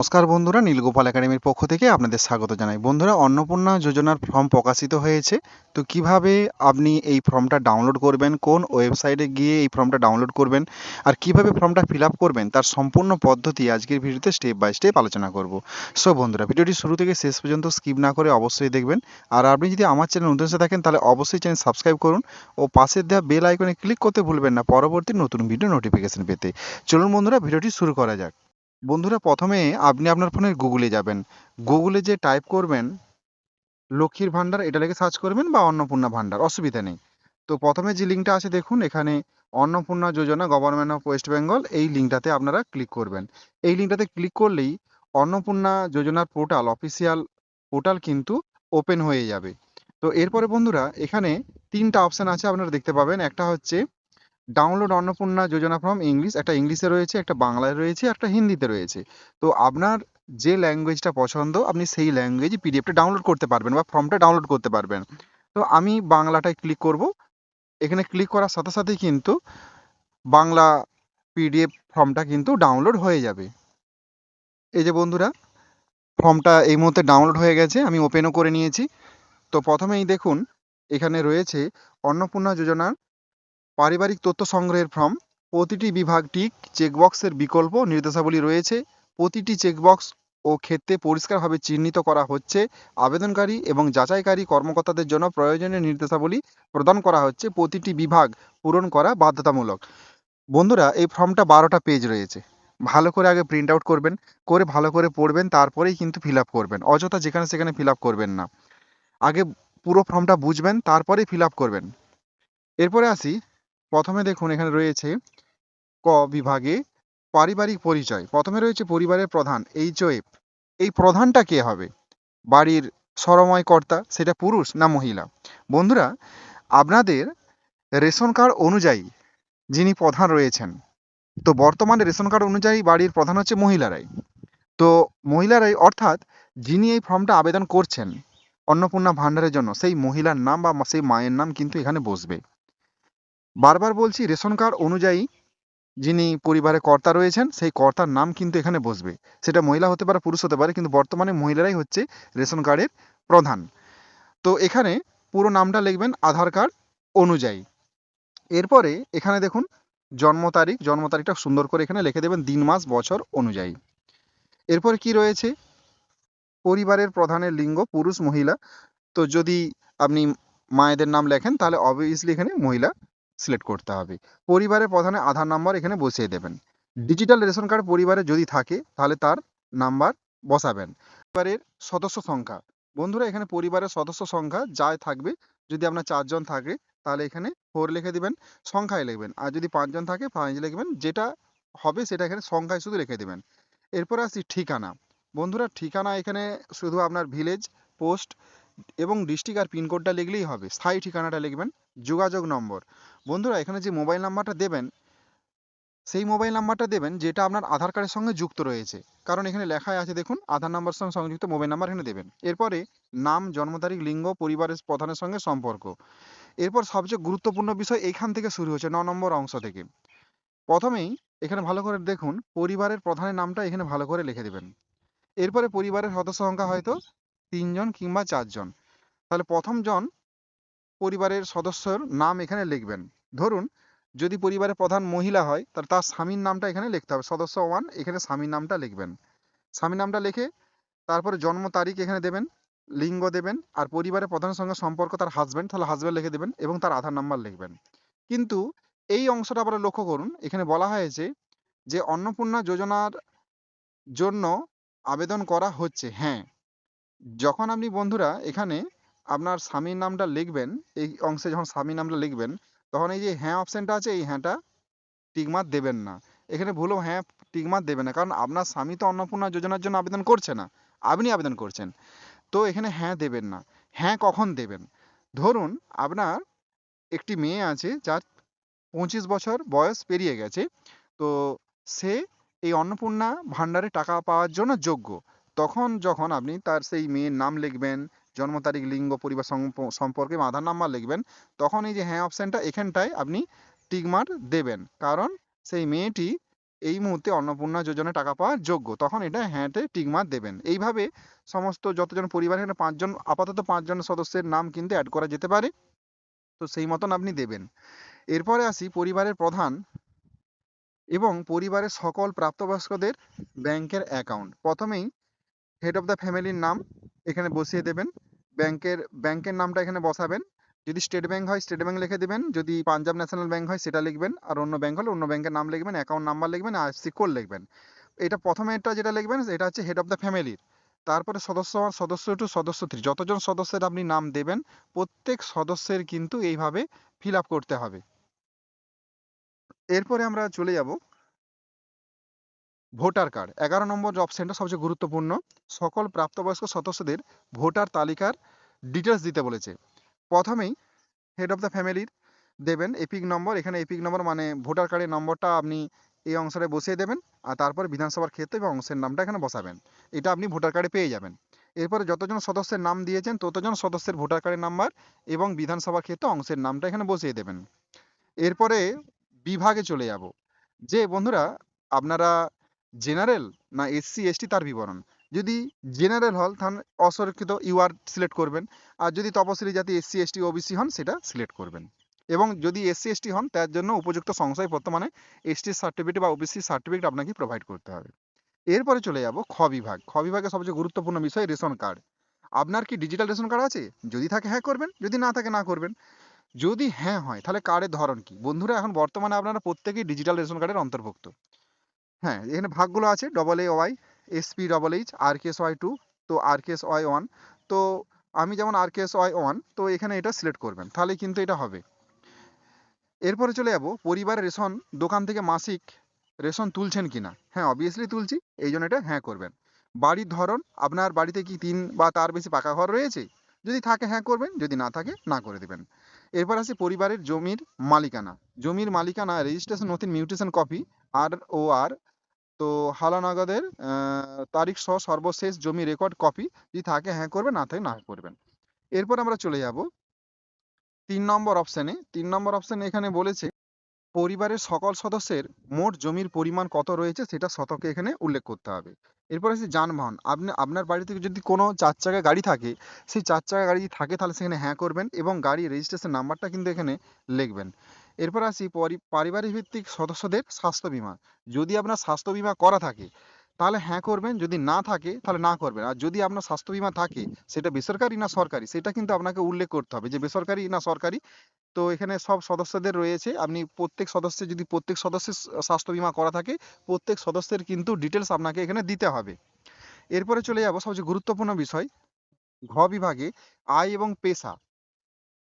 নমস্কার বন্ধুরা, নীলগোপাল একাডেমির পক্ষ থেকে আপনাদের স্বাগত জানাই। বন্ধুরা, অন্নপূর্ণা যোজনার ফর্ম প্রকাশিত হয়েছে। তো কিভাবে আপনি এই ফর্মটা ডাউনলোড করবেন, কোন ওয়েবসাইটে গিয়ে এই ফর্মটা ডাউনলোড করবেন, আর কিভাবে ফর্মটা ফিল আপ করবেন, তার সম্পূর্ণ পদ্ধতি আজকের ভিডিওতে স্টেপ বাই স্টেপ আলোচনা করব। সো বন্ধুরা, ভিডিওটি শুরু থেকে শেষ পর্যন্ত স্কিপ না করে অবশ্যই দেখবেন। আর আপনি যদি আমার চ্যানেল নতুন এসে থাকেন তাহলে অবশ্যই চ্যানেল সাবস্ক্রাইব করুন ও পাশের দেওয়া বেল আইকনে ক্লিক করতে ভুলবেন না পরবর্তী নতুন ভিডিও নোটিফিকেশন পেতে। চলুন বন্ধুরা, ভিডিওটি শুরু করা যাক। বন্ধুরা, প্রথমে আপনি আপনার ফোনের গুগলে যাবেন। গুগলে যে টাইপ করবেন লক্ষ্মীর ভান্ডার, এটা লিখে সার্চ করবেন, বা অন্নপূর্ণা ভান্ডার, অসুবিধা নেই। তো প্রথমে যে লিঙ্কটা আছে দেখুন এখানে, অন্নপূর্ণা যোজনা গভর্নমেন্ট অফ ওয়েস্ট বেঙ্গল, এই লিঙ্কটাতে আপনারা ক্লিক করবেন। এই লিঙ্কটাতে ক্লিক করলেই অন্নপূর্ণা যোজনার পোর্টাল, অফিসিয়াল পোর্টাল কিন্তু ওপেন হয়ে যাবে। তো এরপরে বন্ধুরা, এখানে তিনটা অপশান আছে আপনারা দেখতে পাবেন। একটা হচ্ছে ডাউনলোড অন্নপূর্ণা যোজনা ফর্ম ইংলিশ, একটা ইংলিশে রয়েছে, একটা বাংলায় রয়েছে, একটা হিন্দিতে রয়েছে। তো আপনার যে ল্যাঙ্গুয়েজটা পছন্দ আপনি সেই ল্যাঙ্গুয়েজ পিডিএফটা ডাউনলোড করতে পারবেন বা ফর্মটা ডাউনলোড করতে পারবেন। তো আমি বাংলাটায় ক্লিক করব। এখানে ক্লিক করার সাথে সাথেই কিন্তু বাংলা পিডিএফ ফর্মটা কিন্তু ডাউনলোড হয়ে যাবে। এই যে বন্ধুরা, ফর্মটা এই মুহূর্তে ডাউনলোড হয়ে গেছে, আমি ওপেনও করে নিয়েছি। তো প্রথমেই দেখুন এখানে রয়েছে অন্নপূর্ণা যোজনার পারিবারিক তথ্য সংগ্রহের ফর্ম। প্রতিটি বিভাগ টিক চেকবক্সের বিকল্প নির্দেশাবলী রয়েছে। প্রতিটি চেকবক্স ও ক্ষেত্রে পরিষ্কারভাবে চিহ্নিত করা হচ্ছে। আবেদনকারী এবং যাচাইকারী কর্মকর্তাদের জন্য প্রয়োজনীয় নির্দেশাবলী প্রদান করা হচ্ছে। প্রতিটি বিভাগ পূরণ করা বাধ্যতামূলক। বন্ধুরা, এই ফর্মটা 12টা পেজ রয়েছে। ভালো করে আগে প্রিন্ট আউট করবেন, করে ভালো করে পড়বেন, তারপরেই কিন্তু ফিল আপ করবেন। অযথা যেখানে সেখানে ফিল আপ করবেন না। আগে পুরো ফর্মটা বুঝবেন, তারপরেই ফিল আপ করবেন। এরপরে আসি, প্রথমে দেখুন এখানে রয়েছে ক বিভাগে পারিবারিক পরিচয়। প্রথমে রয়েছে পরিবারের প্রধান, এইচওএফ। এই প্রধানটা কে হবে? বাড়ির সরময় কর্তা, সেটা পুরুষ না মহিলা? বন্ধুরা, আপনাদের রেশন কার্ড অনুযায়ী যিনি প্রধান রয়েছেন, তো বর্তমানে রেশন কার্ড অনুযায়ী বাড়ির প্রধান হচ্ছে মহিলারাই। তো মহিলারাই, অর্থাৎ যিনি এই ফর্মটা আবেদন করছেন অন্নপূর্ণা ভান্ডারের জন্য, সেই মহিলার নাম বা সেই মায়ের নাম কিন্তু এখানে বসবে। বারবার বলছি, রেশন কার্ড অনুযায়ী যিনি পরিবারের কর্তা রয়েছেন সেই কর্তার নাম কিন্তু এখানে বসবে। সেটা মহিলা হতে পারে, পুরুষ হতে পারে, কিন্তু বর্তমানে মহিলারাই হচ্ছে রেশন কার্ডের প্রধান। তো এখানে পুরো নামটা লিখবেন আধার কার্ড অনুযায়ী। এরপরে এখানে দেখুন জন্ম তারিখ, জন্ম তারিখটা সুন্দর করে এখানে লিখে দেবেন দিন মাস বছর অনুযায়ী। এরপরে কি রয়েছে, পরিবারের প্রধানের লিঙ্গ পুরুষ মহিলা। তো যদি আপনি মায়েদের নাম লেখেন তাহলে অবভিয়াসলি এখানে মহিলা সিলেক্ট করতে হবে। পরিবারের প্রধানের আধার নাম্বার এখানে বসিয়ে দেবেন। ডিজিটাল রেশন কার্ড পরিবারে যদি থাকে তাহলে তার নাম্বার বসাবেন। পরিবারের সদস্য সংখ্যা, বন্ধুরা এখানে পরিবারের সদস্য সংখ্যা যাই থাকবে, যদি আপনার 4 জন থাকে তাহলে এখানে 4 লিখে দিবেন, সংখ্যায় লিখবেন। আর যদি 5 জন থাকে 5 লিখবেন, যেটা হবে সেটা এখানে সংখ্যায় শুধু লিখে দিবেন। এরপরে আসি ঠিকানা। বন্ধুরা, ঠিকানা এখানে শুধু আপনার ভিলেজ, পোস্ট এবং ডিস্ট্রিক্ট আর পিনকোডটা লিখলেই হবে। স্থায়ী ঠিকানাটা লিখবেন। যোগাযোগ নম্বর, বন্ধুরা এখানে যে মোবাইল নাম্বারটা দেবেন সেই মোবাইল নাম্বারটা দেবেন যেটা আপনার আধার কার্ডের সঙ্গে যুক্ত রয়েছে। কারণ এখানে লেখাই আছে দেখুন, আধার নাম্বার সঙ্গে সংযুক্ত মোবাইল নাম্বার এখানে দেবেন। এরপরে নাম, জন্ম তারিখ, লিঙ্গ, পরিবারের প্রধানের সঙ্গে সম্পর্ক। এরপর সবচেয়ে গুরুত্বপূর্ণ বিষয় এইখান থেকে শুরু হচ্ছে, 9 নম্বর অংশ থেকে। প্রথমেই এখানে ভালো করে দেখুন, পরিবারের প্রধানের নামটা এখানে ভালো করে লিখে দেবেন। এরপরে পরিবারের সদস্য সংখ্যা হয়তো 3 জন কিংবা 4 জন। তাহলে প্রথম জন পরিবারের সদস্যর নাম এখানে লিখবেন। ধরুন যদি পরিবারের প্রধান মহিলা হয় তাহলে তার স্বামীর নামটা এখানে লিখতে হবে। সদস্য 1 এখানে স্বামীর নামটা লিখবেন। স্বামীর নামটা লিখে তারপরে জন্ম তারিখ এখানে দেবেন, লিঙ্গ দেবেন, আর পরিবারের প্রধানের সঙ্গে সম্পর্ক তার হাজব্যান্ড, তাহলে হাজব্যান্ড লিখে দেবেন এবং তার আধার নাম্বার লিখবেন। কিন্তু এই অংশটা আবার লক্ষ্য করুন, এখানে বলা হয়েছে যে অন্নপূর্ণা যোজনার জন্য আবেদন করা হচ্ছে। হ্যাঁ, যখন আপনি বন্ধুরা এখানে আপনার স্বামীর নামটা লিখবেন, এই অংশে যখন স্বামীর নামটা লিখবেন তখন এই যে হ্যাঁ অপশনটা আছে, এই হ্যাঁটা টিক মার্ক দেবেন না। এখানে ভুলেও হ্যাঁ টিক মার্ক দেবেন না, কারণ আপনার স্বামী তো অন্নপূর্ণা যোজনার জন্য আবেদন করছে না, আপনি আবেদন করছেন। তো এখানে হ্যাঁ দেবেন না। হ্যাঁ কখন দেবেন, ধরুন আপনার একটি মেয়ে আছে যার 25 বছর বয়স পেরিয়ে গেছে। তো সে এই অন্নপূর্ণা ভাণ্ডারে টাকা পাওয়ার জন্য যোগ্য। তখন যখন আপনি তার সেই মেয়ের নাম লিখবেন, জন্ম তারিখ, লিঙ্গ, পরিবার সম্পর্কে এবং আধার নাম্বার লিখবেন, তখন এই যে হ্যাঁ অপশানটা এখানটায় আপনি টিক মার্ক দেবেন। কারণ সেই মেয়েটি এই মুহূর্তে অন্নপূর্ণা যোজনায় টাকা পাওয়ার যোগ্য, তখন এটা হ্যাঁতে টিক মার্ক দেবেন। এইভাবে সমস্ত যতজন পরিবারের এখানে ৫ জন, আপাতত ৫ জন সদস্যের নাম কিন্তু অ্যাড করা যেতে পারে। তো সেই মতন আপনি দেবেন। এরপরে আসি পরিবারের প্রধান এবং পরিবারের সকল প্রাপ্তবয়স্কদের ব্যাংকের অ্যাকাউন্ট। প্রথমেই হেড অফ দ্য ফ্যামিলির নাম এখানে বসিয়ে দেবেন। ব্যাংকের নামটা এখানে বসাবেন। যদি স্টেট ব্যাংক হয় স্টেট ব্যাংক লিখে দিবেন, যদি পাঞ্জাব ন্যাশনাল ব্যাংক হয় সেটা লিখবেন, আর অন্য ব্যাংক হলে অন্য ব্যাংকের নাম লিখবেন, অ্যাকাউন্ট নাম্বার লিখবেন, আইএফএসসি কোড লিখবেন। এটা প্রথমেরটা যেটা লিখবেন এটা হচ্ছে হেড অফ দ্য ফ্যামিলির। তারপরে সদস্য ওয়ান, সদস্য টু, সদস্য থ্রি, যতজন সদস্যের আপনি নাম দেবেন প্রত্যেক সদস্যের কিন্তু এইভাবে ফিল আপ করতে হবে। এরপরে আমরা চলে যাব ভোটার কার্ড। 11 নম্বর অপশনটা সবচেয়ে গুরুত্বপূর্ণ। সকল প্রাপ্তবয়স্ক সদস্যদের ভোটার তালিকার ডিটেলস দিতে বলেছে। প্রথমেই হেড অফ দ্য ফ্যামিলির দেবেন এপিক নম্বর। এখানে এপিক নম্বর মানে ভোটার কার্ডের নম্বরটা আপনি এই অংশে বসিয়ে দেবেন, আর তারপর বিধানসভার ক্ষেত্র এবং অংশের নামটা এখানে বসাবেন। এটা আপনি ভোটার কার্ডে পেয়ে যাবেন। এরপরে যতজন সদস্যের নাম দিয়েছেন ততজন সদস্যের ভোটার কার্ডের নাম্বার এবং বিধানসভার ক্ষেত্রে অংশের নামটা এখানে বসিয়ে দেবেন। এরপরে বিভাগে চলে যাব, যে বন্ধুরা আপনারা জেনারেল না এসসি এসটি তার বিবরণ। যদি জেনারেল হন তাহলে অসংরক্ষিত ইউআর সিলেক্ট করবেন, আর যদি তপশিলি জাতি এসসি এসটি ওবিসি হন সেটা সিলেক্ট করবেন। এবং যদি এসসি এসটি হন তার জন্য উপযুক্ত শংসাপত্র মানে এসটি সার্টিফিকেট বা ওবিসি সার্টিফিকেট আপনাকে প্রোভাইড করতে হবে। এরপরে চলে যাব খ বিভাগ। খ বিভাগে সবচেয়ে গুরুত্বপূর্ণ বিষয় রেশন কার্ড। আপনার কি ডিজিটাল রেশন কার্ড আছে? যদি থাকে হ্যাঁ করবেন, যদি না থাকে না করবেন। যদি হ্যাঁ হয় তাহলে কার্ডের ধরন কি? বন্ধুরা এখন বর্তমানে আপনারা প্রত্যেকেই ডিজিটাল রেশন কার্ডের অন্তর্ভুক্ত। হ্যাঁ, এখানে ভাগগুলো আছে double A Y, SP double H, RKS Y two, তো আরকেএস ওয়াই ওয়ান। তো আমি যেমন আরকেএস ওয়াই ওয়ান, তো এখানে এটা সিলেক্ট করবেন, তাহলে কিন্তু এটা হবে। এরপরে চলে যাব পরিবারের রেশন দোকান থেকে মাসিক রেশন তুলছেন কিনা। হ্যাঁ অবভিয়াসলি তুলছি, এই জন্য এটা হ্যাঁ করবেন। বাড়ির ধরন, আপনার বাড়িতে কি 3 বা তার বেশি পাকা ঘর রয়েছে? যদি থাকে হ্যাঁ করবেন, যদি না থাকে না করে দেবেন। এরপর আসি পরিবারের জমির মালিকানা। জমির মালিকানা রেজিস্ট্রেশন নথির মিউটেশন কপি আর ও আর, তো হালানগদের তারিখ সহ সর্বশেষ জমি রেকর্ড কপি, যদি থাকে হ্যাঁ করবেন, না থাকে না করবেন। এরপর আমরা চলে যাব 3 নম্বর অপশানে। 3 নম্বর অপশানে এখানে বলেছে পরিবারের সকল সদস্যের মোট জমির পরিমাণ কত রয়েছে সেটা শতকে এখানে উল্লেখ করতে হবে। এরপর আছে যানবাহন। আপনার বাড়িতে যদি কোনো 4 চাকা গাড়ি থাকে, সেই 4 চাকা গাড়ি থাকে তাহলে সেখানে হ্যাঁ করবেন এবং গাড়ির রেজিস্ট্রেশন নাম্বারটা কিন্তু এখানে লিখবেন। এরপর আসি পারিবারিক ভিত্তিক সদস্যদের স্বাস্থ্য বীমা। যদি আপনার স্বাস্থ্য বীমা করা থাকে তাহলে হ্যাঁ করবেন, যদি না থাকে তাহলে না করবেন। আর যদি আপনার স্বাস্থ্য বীমা থাকে সেটা বেসরকারি না সরকারি সেটা কিন্তু আপনাকে উল্লেখ করতে হবে যে বেসরকারি না সরকারি। তো এখানে সব সদস্যদের রয়েছে, আপনি প্রত্যেক সদস্যের যদি প্রত্যেক সদস্যের স্বাস্থ্য বীমা করা থাকে প্রত্যেক সদস্যের কিন্তু ডিটেলস আপনাকে এখানে দিতে হবে। এরপরে চলে যাব সবচেয়ে গুরুত্বপূর্ণ বিষয় ঘ বিভাগে আয় এবং পেশা।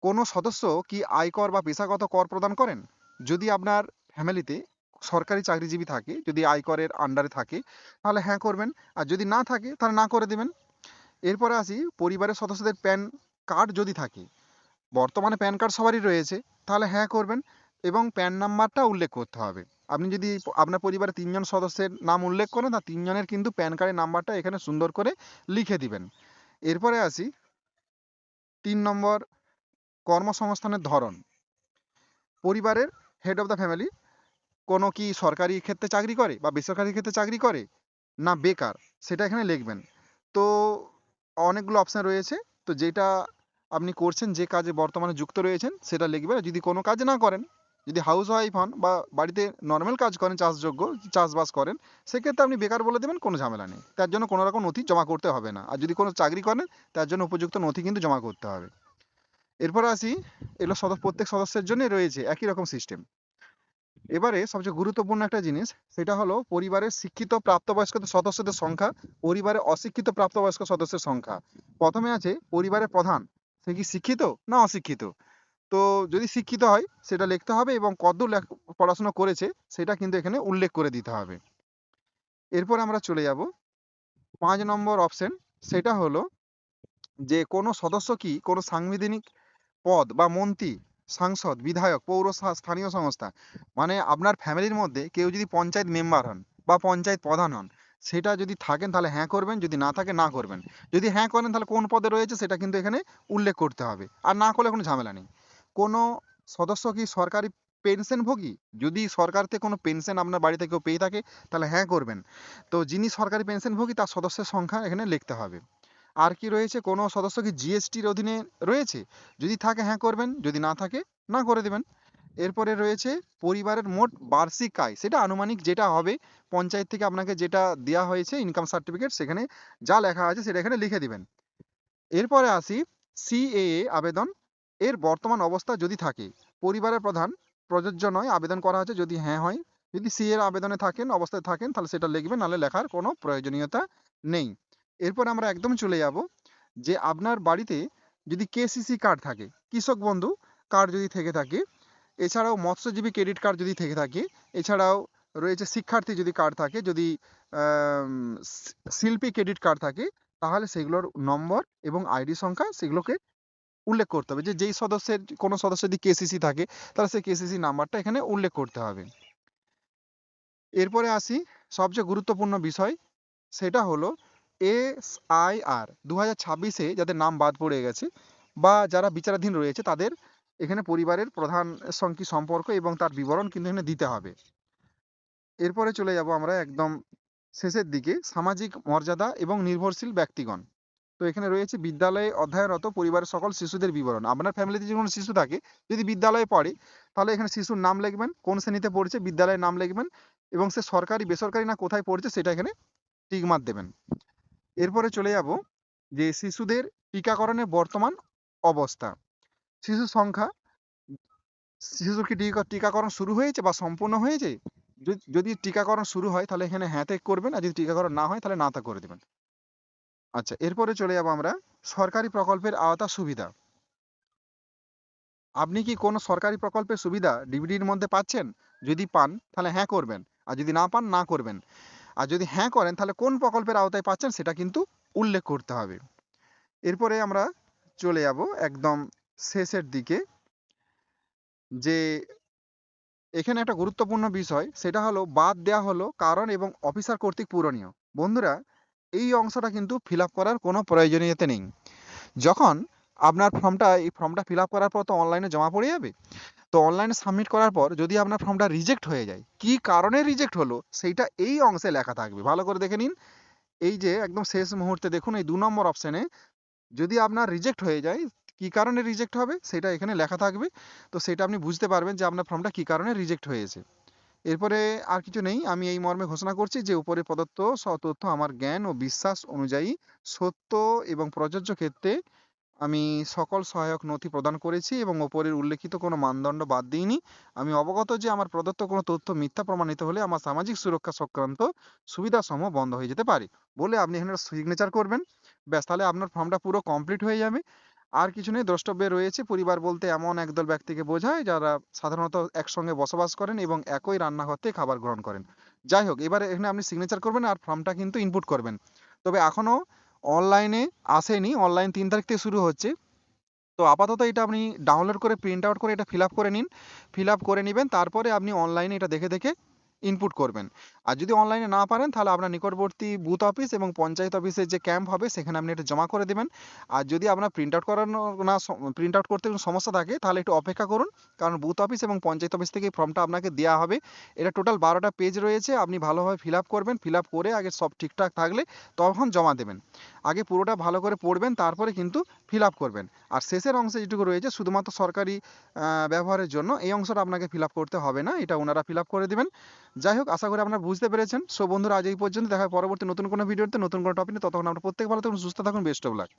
কোনো সদস্য কি আয়কর বা পেশাগত কর প্রদান করেন? যদি আপনার ফ্যামিলিতে সরকারি চাকরিজীবী থাকে, যদি আয়করের আন্ডারে থাকে তাহলে হ্যাঁ করবেন, আর যদি না থাকে তাহলে না করে দেবেন। এরপরে আসি পরিবারের সদস্যদের প্যান কার্ড যদি থাকে, বর্তমানে প্যান কার্ড সবারই রয়েছে, তাহলে হ্যাঁ করবেন এবং প্যান নাম্বারটা উল্লেখ করতে হবে। আপনি যদি আপনার পরিবারে 3 জন সদস্যের নাম উল্লেখ করেন তা 3 জনের কিন্তু প্যান কার্ডের নাম্বারটা এখানে সুন্দর করে লিখে দিবেন। এরপরে আসি 3 নম্বর কর্মসংস্থানের ধরন। পরিবারের হেড অফ দ্য ফ্যামিলি কোনো কি সরকারি ক্ষেত্রে চাকরি করে বা বেসরকারি ক্ষেত্রে চাকরি করে না বেকার, সেটা এখানে লিখবেন। তো অনেকগুলো অপশান রয়েছে, তো যেটা আপনি করছেন যে কাজে বর্তমানে যুক্ত রয়েছেন সেটা লিখবেন। আর যদি কোনো কাজ না করেন, যদি হাউস ওয়াইফ হন বা বাড়িতে নর্মাল কাজ করেন চাষযোগ্য চাষবাস করেন, সেক্ষেত্রে আপনি বেকার বলে দেবেন, কোনো ঝামেলা নেই, তার জন্য কোনো রকম নথি জমা করতে হবে না। আর যদি কোনো চাকরি করেন তার জন্য উপযুক্ত নথি কিন্তু জমা করতে হবে। এরপর আসি, এগুলো প্রত্যেক সদস্যের জন্য রয়েছে একই রকম সিস্টেম। এবারে সবচেয়ে গুরুত্বপূর্ণ একটা জিনিস, সেটা হলো পরিবারের শিক্ষিত প্রাপ্তবয়স্ক সদস্যদের সংখ্যা, পরিবারের অশিক্ষিত প্রাপ্তবয়স্ক সদস্যের সংখ্যা। প্রথমে আছে পরিবারের প্রধান, সে কি শিক্ষিত না অশিক্ষিত? তো যদি শিক্ষিত হয় সেটা লিখতে হবে এবং কতদূর পড়াশোনা করেছে সেটা কিন্তু এখানে উল্লেখ করে দিতে হবে। এরপর আমরা চলে যাব 5 নম্বর অপশন, সেটা হলো যে কোনো সদস্য কি কোনো সাংবিধানিক পদ বা মন্ত্রী, সাংসদ, বিধায়ক, পৌর স্থানীয় সংস্থা, মানে আপনার ফ্যামিলির মধ্যে কেউ যদি পঞ্চায়েত মেম্বার হন বা পঞ্চায়েত প্রধান হন, সেটা যদি থাকেন তাহলে হ্যাঁ করবেন, যদি না থাকে না করবেন। যদি হ্যাঁ করেন তাহলে কোন পদে রয়েছে সেটা কিন্তু এখানে উল্লেখ করতে হবে, আর না করলে কোনো ঝামেলা নেই। কোনো সদস্য কি সরকারি পেনশনভোগী? যদি সরকার থেকে কোনো পেনশন আপনার বাড়িতে কেউ পেয়ে থাকে তাহলে হ্যাঁ করবেন। তো যিনি সরকারি পেনশনভোগী তার সদস্যের সংখ্যা এখানে লিখতে হবে। আর কি রয়েছে, কোনো সদস্য কি জিএসটির অধীনে রয়েছে? যদি থাকে হ্যাঁ করবেন, যদি না থাকে না করে দেবেন। এরপরে রয়েছে পরিবারের মোট বার্ষিক আয়, সেটা আনুমানিক যেটা হবে পঞ্চায়েত থেকে আপনাকে যেটা দেওয়া হয়েছে ইনকাম সার্টিফিকেট, সেখানে যা লেখা আছে সেটা এখানে লিখে দিবেন। এরপরে আসি সিএএ আবেদন এর বর্তমান অবস্থা যদি থাকে। পরিবারের প্রধান প্রযোজ্য নয়, আবেদন করা হচ্ছে যদি হ্যাঁ হয়। যদি সি এর আবেদনে থাকেন, অবস্থায় থাকেন, তাহলে সেটা লিখবেন, নাহলে লেখার কোনো প্রয়োজনীয়তা নেই। এরপর আমরা একদম চলে যাব যে আপনার বাড়িতে যদি কেসিসি কার্ড থাকে, কৃষক বন্ধু কার্ড যদি থেকে থাকে, এছাড়াও মৎস্যজীবী ক্রেডিট কার্ড যদি থেকে থাকে, এছাড়াও রয়েছে শিক্ষার্থী যদি কার্ড থাকে, যদি আম, শিল্পী ক্রেডিট কার্ড থাকে, তাহলে সেগুলোর নম্বর এবং আইডি সংখ্যা সেগুলোকে উল্লেখ করতে হবে। যে যেই সদস্যের, কোনো সদস্যের যদি কেসিসি থাকে তাহলে সেই কেসিসি নাম্বারটা এখানে উল্লেখ করতে হবে। এরপরে আসি সবচেয়ে গুরুত্বপূর্ণ বিষয়, সেটা হলো এসআইআর 2026-এ যাদের নাম বাদ পড়ে গেছে বা যারা বিচারাধীন রয়েছে তাদের এখানে পরিবারের প্রধানের সঙ্গে কি সম্পর্ক এবং তার বিবরণ কিন্তু এখানে দিতে হবে। এরপরে চলে যাব আমরা একদম শেষের দিকে, সামাজিক মর্যাদা এবং নির্ভরশীল ব্যক্তিগণ। তো এখানে রয়েছে বিদ্যালয়ে অধ্যয়নরত পরিবারের সকল শিশুদের বিবরণ। আপনার ফ্যামিলিতে যদি কোনো শিশু থাকে, যদি বিদ্যালয়ে পড়ে, তাহলে এখানে শিশুর নাম লিখবেন, কোন শ্রেণীতে পড়ছে, বিদ্যালয়ের নাম লিখবেন এবং সে সরকারি বেসরকারি না কোথায় পড়ছে সেটা এখানে টিক মার্ক দেবেন। এরপরে চলে যাব যে শিশুদের টিকাকরণের বর্তমান অবস্থা। শিশুর সংখ্যা, শিশুর কি টিকাকরণ শুরু হয়েছে বা সম্পূর্ণ হয়েছে? যদি টিকাকরণ শুরু হয় তাহলে এখানে হ্যাঁতে করবেন, আর যদি টিকাকরণ না হয় তাহলে নাতে করে দেবেন। আচ্ছা, এরপরে চলে যাব আমরা সরকারি প্রকল্পের আওতা সুবিধা। আপনি কি কোনো সরকারি প্রকল্পের সুবিধা ডিবিটির মধ্যে পাচ্ছেন? যদি পান তাহলে হ্যাঁ করবেন, আর যদি না পান না করবেন। আর যদি হ্যাঁ করেন তাহলে কোন প্রকল্পের আওতায় পাচ্ছেন সেটা কিন্তু উল্লেখ করতে হবে। এরপরে আমরা চলে যাব একদম শেষের দিকে, যে এখানে একটা গুরুত্বপূর্ণ বিষয়, সেটা হলো বাদ দেওয়া হলো কারণ এবং অফিসার কর্তৃক পূরণীয়। বন্ধুরা, এই অংশটা কিন্তু ফিল আপ করার কোনো প্রয়োজনীয়তা নেই। যখন আপনার এই ফর্মটা ফিল আপ করার পর তো অনলাইনে জমা পড়ে যাবে। তো অনলাইনে সাবমিট করার পর যদি আপনার ফর্মটা রিজেক্ট হয়ে যায়, কি কারণে রিজেক্ট হলো সেইটা এই অংশে লেখা থাকবে, ভালো করে দেখে নিন। এই যে একদম শেষ মুহূর্তে দেখুন এই 2 নম্বর অপশনে, যদি আপনার রিজেক্ট হয়ে যায়, কি কারণে রিজেক্ট হবে সেটা এখানে লেখা থাকবে। তো সেটা আপনি বুঝতে পারবেন যে আপনার ফর্মটা কি কারণে রিজেক্ট হয়েছে। এরপরে আর কিছু নেই, আমি এই মর্মে ঘোষণা করছি যে উপরে প্রদত্ত তথ্য আমার জ্ঞান ও বিশ্বাস অনুযায়ী সত্য এবং প্রযোজ্য ক্ষেত্রে আমি সকল সহায়ক নথি প্রদান করেছি এবং ওপরের উল্লেখিত কোনো মানদণ্ড বাদ দিইনি। আমি অবগত যে আমার প্রদত্ত কোনো তথ্য মিথ্যা প্রমাণিত হলে আমার সামাজিক সুরক্ষা সংক্রান্ত সুবিধাসমূহ বন্ধ হয়ে যেতে পারে, বলে আপনি এখানে সিগনেচার করবেন। ব্যাস, তাহলে আপনার ফর্মটা পুরো কমপ্লিট হয়ে যাবে। আর কিছু নেই, দ্রষ্টব্যে রয়েছে পরিবার বলতে এমন একদল ব্যক্তিকে বোঝায় যারা সাধারণত একসঙ্গে বসবাস করেন এবং একই রান্নাঘর থেকে খাবার গ্রহণ করেন। যাই হোক, এবারে এখানে আপনি সিগনেচার করবেন আর ফর্মটা কিন্তু ইনপুট করবেন। তবে এখনো অনলাইনে আসেনি, অনলাইন 3 তারিখ থেকে শুরু হচ্ছে। তো আপাতত এটা আপনি ডাউনলোড করে প্রিন্ট আউট করে এটা ফিল আপ করে নিন। ফিল আপ করে নেবেন, তারপরে আপনি অনলাইনে এটা দেখে দেখে ইনপুট করবেন। আর যদি অনলাইনে না পারেন তাহলে আপনার নিকটবর্তী বুথ অফিস এবং পঞ্চায়েত অফিসের যে ক্যাম্প হবে সেখানে আপনি এটা জমা করে দেবেন। আর যদি আপনার প্রিন্ট আউট করানো না, প্রিন্ট আউট করতে কোনো সমস্যা থাকে তাহলে একটু অপেক্ষা করুন, কারণ বুথ অফিস এবং পঞ্চায়েত অফিস থেকে এই ফর্মটা আপনাকে দেওয়া হবে। এটা টোটাল 12টা পেজ রয়েছে, আপনি ভালোভাবে ফিল আপ করবেন, ফিল আপ করে আগে সব ঠিকঠাক থাকলে তখন জমা দেবেন। আগে পুরোটা ভালো করে পড়বেন, তারপরে কিন্তু ফিল আপ করবেন। আর শেষের অংশে যেটুকু রয়েছে শুধুমাত্র সরকারি ব্যবহারের জন্য, এই অংশটা আপনাকে ফিল আপ করতে হবে না, এটা ওনারা ফিল আপ করে দেবেন। যাই হোক, আশা করি আপনারা বুঝতে পেরেছেন। সো বন্ধুরা, আজ এই পর্যন্ত, দেখা হয় পরবর্তী নতুন কোনো ভিডিওতে নতুন কোনো টপিকে। ততক্ষণ আমরা প্রত্যেক ভালো থাকুন, সুস্থ থাকুন, বেস্ট অফ লাক।